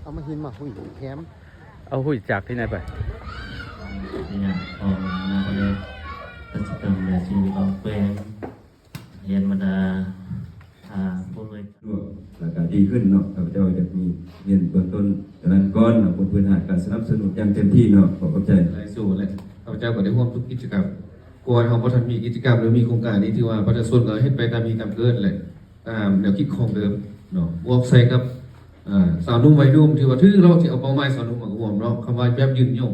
เอามาหินมาหุ้ยแคม เอาหุ้ยจากที่ไหนไปเนี่ยของนาคเดชกิจกรรมในชีวิตของแฟนเรียนมาดาผู้เลยแล้วก็ดีขึ้นเนาะข้าพเจ้าจะมีเรียนเบื้องต้นจากนั้นก้อนบนพื้นฐานการสนับสนุนอย่างเต็มที่เนาะขอบคุณใจหลายส่วนเลยข้าพเจ้าก็ได้ร่วมทุกกิจกรรมกวนของพระท่านมีกิจกรรมหรือมีโครงการนี้ที่ว่าประชาชนก็ให้ไปตามมีตามเกิดเลยตามแนวคิดของเดิมเนาะวอล์กไซกับสาวนุ่มวัยรุ่นที่ว่าถือเราที่เอาเป้าหมายสาวนุ่มมาห่วงเนาะคำว่าแบบยืนยง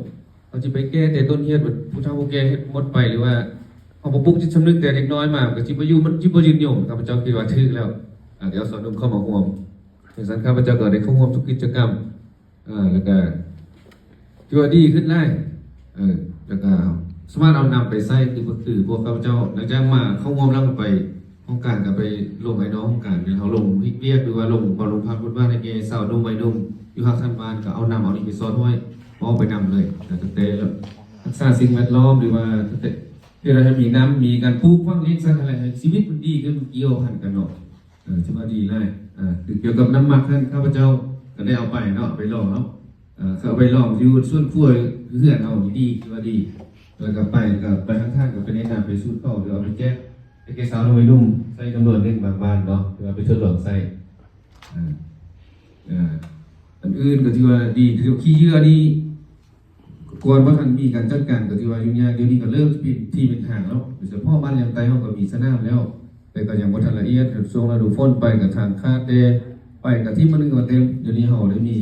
เราจะไปแก้แต่ต้นเหตุผู้เฒ่าผู้แก่เฮ็ดหมดไปหรือว่าเอาปลุกจิตสำนึกแต่เด็กน้อยมาก็จิบอยู่มันจิบยืนยงข้าพเจ้าคิดว่าถือแล้วเดี๋ยวสาวนุ่มเข้ามาห่วงถึงสันข้าพเจ้าก็ได้เข้าร่วมทุกกิจกรรมแล้วก็ที่ว่าดีขึ้นได้แล้วก็สามารถเอานำไปใส่คือพวกข้าพเจ้าหลังจากมาเข้าร่วมแล้วก็ไปห้องการกับไปลงไอ้น้องห้องการเนี่ยเขาลงพิกเวียกหรือว่าลงบอลลงพักพุทธบ้านในเกสาวนุ่มใบนุ่มอยู่ภาคท่านบ้านก็เอานำเอานี่ไปซ้อนไว้มองไปนำเลยแต่ตั้งแต่แล้วรักษาสิ่งแวดล้อมหรือว่าตั้งแต่ที่เราจะมีน้ำมีการปลูกฝังเลี้ยงสัตว์อะไรชีวิตมันดีขึ้นเกี่ยวพันกันเนาะถือว่าดีเลยคือเกี่ยวกับน้ำมันท่านข้าพเจ้าก็ได้เอาไปเนาะไปลองเนาะเขาไปลองอยู่ส่วนขั้วเพื่อนเอาดีคือว่าดีแล้วก็ไปข้างๆกับไปแนะนำไปสู้เข้าหรือเอาไปแก้ไอ้สาวนุ่มนุ่มใส่จำนวนเล่นบางบ้านเนาะหรือว่าไปทดลองใส่อันอื่นก็ที่ว่าดีขี้เยื่อนี่ก่อนว่าท่านมีการจัดการก็ที่ว่ายุ่งยากเดี๋ยวนี้ก็เริ่มที่เป็นทางแล้วโดยเฉพาะบ้านยังไตเขาก็มีสนามแล้วแต่ก็ยังบ่ทันละเอียดช่วงฤดูฝนไปกับทางคาดเดไปกับที่มันก็เต็มเดี๋ยวนี้เขาได้มี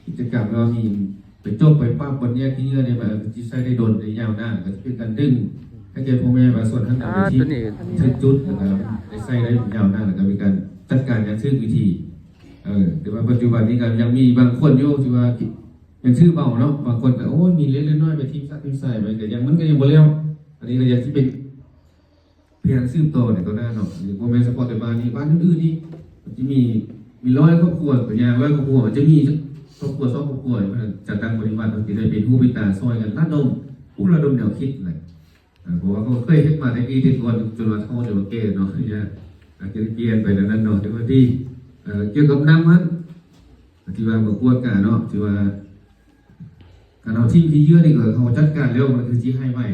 กิจกรรมแล้วมีไปจบไปปั๊บบนแยกขี้เยื่อเนี่ยแบบที่ใช้ได้โดนได้ยาวหน้าก็จะเป็นการดึงให้เจ้าพ่อแม่บางส่วนท่านเอาไปที่ถึงจุดนะครับได้ใส่ได้ยาวหน้าแล้วก็มีการจัดการอย่างซึ่งวิธีแต่ว่าปัจจุบันนี้ก็ยังมีบางคนโยที่ว่ายังชื่อเบาเนาะบางคนก็โอ้ยมีเล็กน้อยไปทีมซักทีมใส่ไปแต่ยังมันก็ยังบ่เลี้ยวอันนี้ก็ยังที่เป็นเพียงซื้อโตเนี่ยตัวหน้าเนาะหรือพ่อแม่สปอร์ตแต่บ้านนี้บ้านอื่นๆนี่จะมีร้อยครอบครัวตัวอย่างร้อยครอบครัวจะมีครอบครัว2 ครอบครัวมันจะตั้งปฏิบัติมันจะได้เป็นผู้เป็นตาซอยกันระดมผู้ระดมแนวคิดเลยเพราะว่าเขาเคยเฮ็ดมาในปีที่ก่อนจนว่าเท่าเดี๋ยวเกณฑ์เนาะเนี่ยอาจจะเปลี่ยนไปแล้วนั่นเนาะแต่ว่าที่เกี่ยวกับน้ำมันที่ว่าเมื่อก่อนกันเนาะที่ว่าการเอาที่เยื่อนี่ก็เขาจัดการแล้วมันคือที่ให้ไว้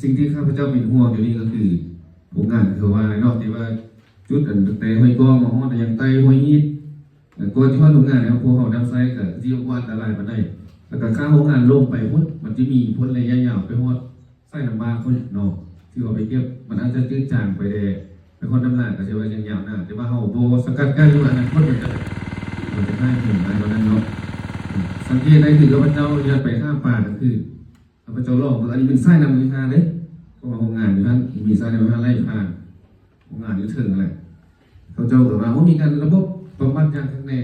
สิ่งที่ข้าพเจ้าเป็นห่วงเดี๋ยวนี้ก็คือผลงานเทว่าเนาะที่ว่าจุดแต่ห้อยกองมาห้องแต่ยังไตห้อยยิดก่อนที่ว่าโรงงานเนี่ยพวกเขานำไซกับที่ว่าอันตรายมาได้แล้วก็ข้าโรงงานลงไปพ้นมันจะมีพ้นระยะยาวไปฮอดไส้น้ำบาคนเนาะที่ว่าไปเก็บมันอาจจะจืดจางไปเลยไปคนน้ำหนักก็จะว่ายังยาวนะแต่ว่าเขาโบสกัดกั้นอยู่อันนั้นพ้นมันจะได้ผลอะไรตอนนั้นเนาะสังเกตได้คือข้าพเจ้าจะไปข้ามป่าก็คือข้าพเจ้าลองอันนี้เป็นไส้น้ำมันทาเลยเพราะว่าโรงงานอยู่นั้นมีไส้น้ำมันทาไล่ผ่านโรงงานอยู่ถึงอะไรข้าพเจ้าบอกว่ามีการระบบบำบัดยางข้างใน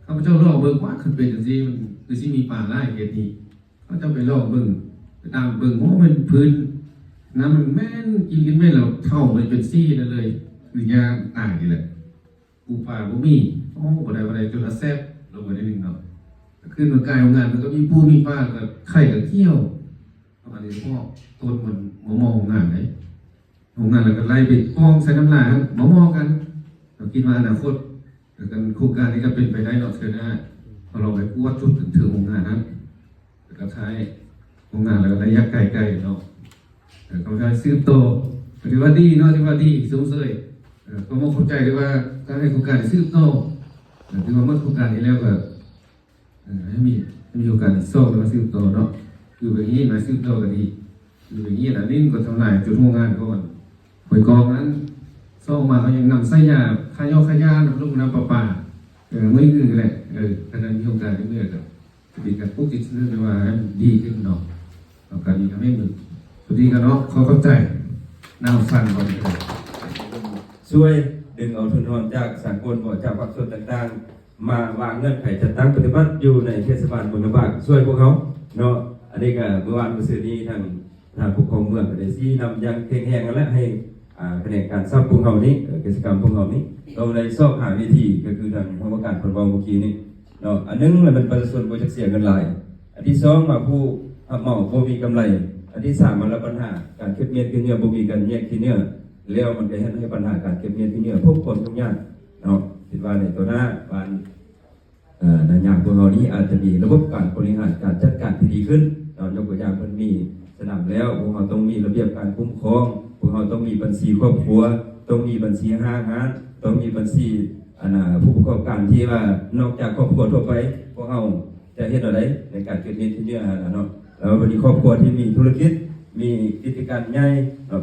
ข้าพเจ้าลองเบิ่งว่าขึ้นเป็นจังซี่มันคือสิมีป่าไล่เหตุนี้ข้าพเจ้าไปลองเบิ่งไปตามเบิ่งเพราะมันพื้นน้ำมันแม่นกินกันไม่แล้วเท่ามันเป็นซี่นั่นเลยคือยางต่างนี่แหละปูป่าบ่มีบ่ได้จนละแซ่บลงไปได้นึงเนาะขึ้นมากายของงานมันก็มีปูมีปลากับไข่กับเขี้ยวประมาณนี้พวกต้นมันมองงานไหนของงานแล้วก็ไล่ไปป้องใส่น้ำลายมองกันเราคิดว่าอนาคตกันโครงการนี้ก็เป็นไปได้เนาะเชิญได้พอเราไปพูดจุดถึงโครงงานนั้นแล้วก็ใช้โครงงานแล้วก็ระยะไกลๆเนาะเขาใช้ซื้อโตถือว่าดีเนาะถือว่าดีสูงเสยก็มองเข้าใจเลยว่าถ้าให้โครงการซื้อโตถือว่าเมื่อโครงการนี้แล้วก็ให้มีโอกาสโซ่มาซื้อโตเนาะคือแบบนี้มาซื้อโตก็ดีคือแบบนี้นะนี่ก็ทำลายจุดโครงงานก่อนหอยกองนั้นโซ่มาเขายังนำไส้ยาขายขายาน้ำลูกน้ำปลาไม่อื่นเลยขณะมีโอกาสเรื่อยๆก็จะเป็นการพวกจิตเรื่องว่าดีขึ้นเนาะต่อการนี้ทำให้มือสุดที่กันเนาะเขาเข้าใจน่าฟังก่อนช่วยดึงเอาทุนทอนจากสากลบ่จากภาคส่วนต่างๆมาวางเงื่อนไขจัดตั้งปฏิบัติอยู่ในเทศบาลเมืองลำปางช่วยพวกเขาเนาะอันนี้ก็เมื่อวานเมื่อคืนนี้ทางปกครองเมืองก็ได้ชี้นำยังแข็งแรงกันและให้แผนกการทรัพย์พวกเขานี้กิจกรรมพวกเขานี้เราได้สอบหาวิธีก็คือทางกรรมการผลบอลเมื่อกี้นี้เนาะอันนึงมันเป็นประชาชนบริจาคเสียเงินหลายอันที่2มาผู้รับเหมาบ่มีกำไรอันที่3มาแล้วปัญหาการเก็บเงินที่เนื้อบ่มีการแยกที่เนื้อแล้วมันก็ให้ปัญหาการเก็บเงินที่เนื้อพวกคนทุกอย่างเนาะคิดว่าในตัวหน้าบ้าน ในอย่างพวกเรานี้อาจจะมีระบบการบริหารการจัดการที่ดีขึ้นยกตัวอย่างมันมีสนามแล้วพวกเราต้องมีระเบียบการคุ้มครองพวกเราต้องมีบัญชีครอบครัวต้องมีบัญชีห้างร้านต้องมีบัญชีผู้ประกอบการที่ว่านอกจากครอบครัวทั่วไปพวกเราจะเฮ็ดอะไรในการเกิดเหตุที่เนี่ยเนาะแล้ววันนี้ครอบครัวที่มีธุรกิจมีกิจการใหญ่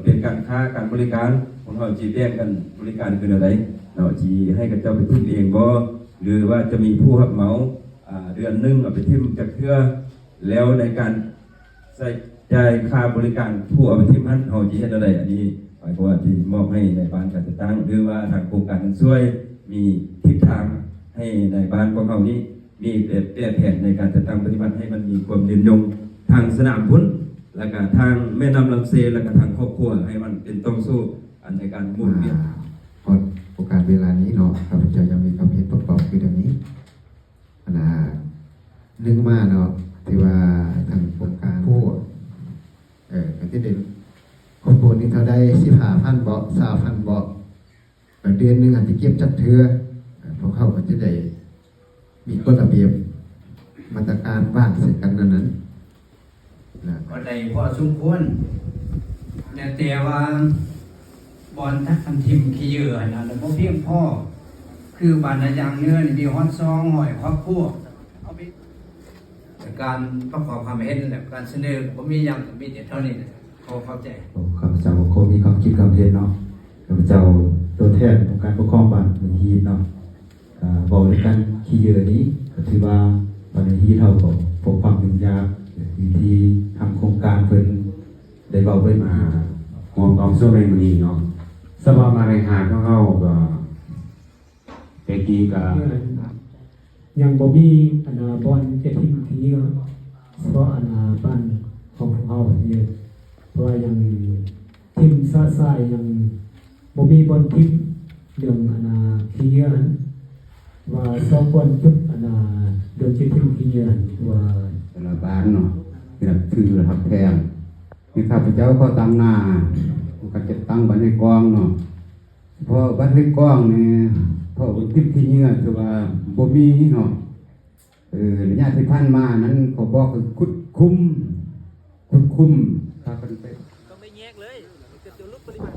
เป็นการค้าการบริการพวกเราจีแบ่งกันบริการคืออะไรเนาะจีให้กับเจ้าไปทุ่มเองบ่หรือว่าจะมีผู้รับเหมาเดือนนึงเอาไปทิ่มจากเครือแล้วในการใส่ใจายค่าบริการผู้เอาไปทิ่มนั้นเราจีเฮ็ดอะไรอันนี้หมายความว่าที่มอบให้ในบ้านการจัดตั้งหรือว่าทางโครงการนั้นช่วยมีทิศทางให้ในบ้านของเขานี้มีแผนในการจัดตั้งปฏิบัติให้มันมีความยืนยงทางสนามพุทธและก็ทางแม่น้ำลำเซและก็ทางครอบครัวให้มันเป็นต้องสู้อันในการหมุนเวียน พอโอกาสเวลานี้เนาะข้าพเจ้ายังมีความเห็นประกอบคือดังนี้เรื่องมาเนาะที่ว่าทางโครงการผู้อย่างที่เด่นครอบครัวนี้เท่าได้15,000 เบาะ 20,000 เบาะเดือนหนึงอาจจะเก็บจัดเทื่อพวกเขาก็จะได้มีกฎระเบียบมาตรการบ้างเสร็จกันนั้นนะ ก็ได้พอสมควรแต่ว่าบอลทักคันทิมขี้เหยื่อนะแล้วก็เพียงพ่อคือบานยางเนื้อนี่มีฮอตซองหอยครอบครัวเอาไปการประกอบความเห็นและการเสนอผมมีอย่างมีแต่เท่านี้นะเข้าใจ ข้าพเจ้าก็มีความคิดความเห็นเนาะข้าพเจ้าตัวแทนของการปกครองบ้านเมืองฮีทเนาะบอกในการขี้เหยื่อนี้ก็ถือว่าบ้านเมืองฮีทเราก็พบความยุ่งยากวิธีทำโครงการเพิ่นได้เบาไปมา ห่วงของส่วนในมือนี้เนาะสภาพมาในหาดของเขาก็เมื่อกี้ก็ ยังบ่มีบอลจะทิมทีก็เฉพาะบ้านของพวกเขาเยอะเพราะว่ายังทิมซ่าซ่ายยังบ่มีบอลทิมเรื่องทีเยอะว่าสองคนจุดเรื่องจะทิมทีเยอะว่า แต่ละบ้านเนาะเนี่ยถือระทับแพงมีข้าพเจ้าก็ตั้งหน้าก็จะตั้งบ้านในกองเนาะเพราะบ้านในกองเนี่ยเพราะทิพย์ที่เงื่อคือว่าบ่มีเนาะระยะที่ผ่านมานั้นเขาบอกคือคุดคุ้มพากันไป ก็ไม่แยกเลยจะลุกปฏิบัติ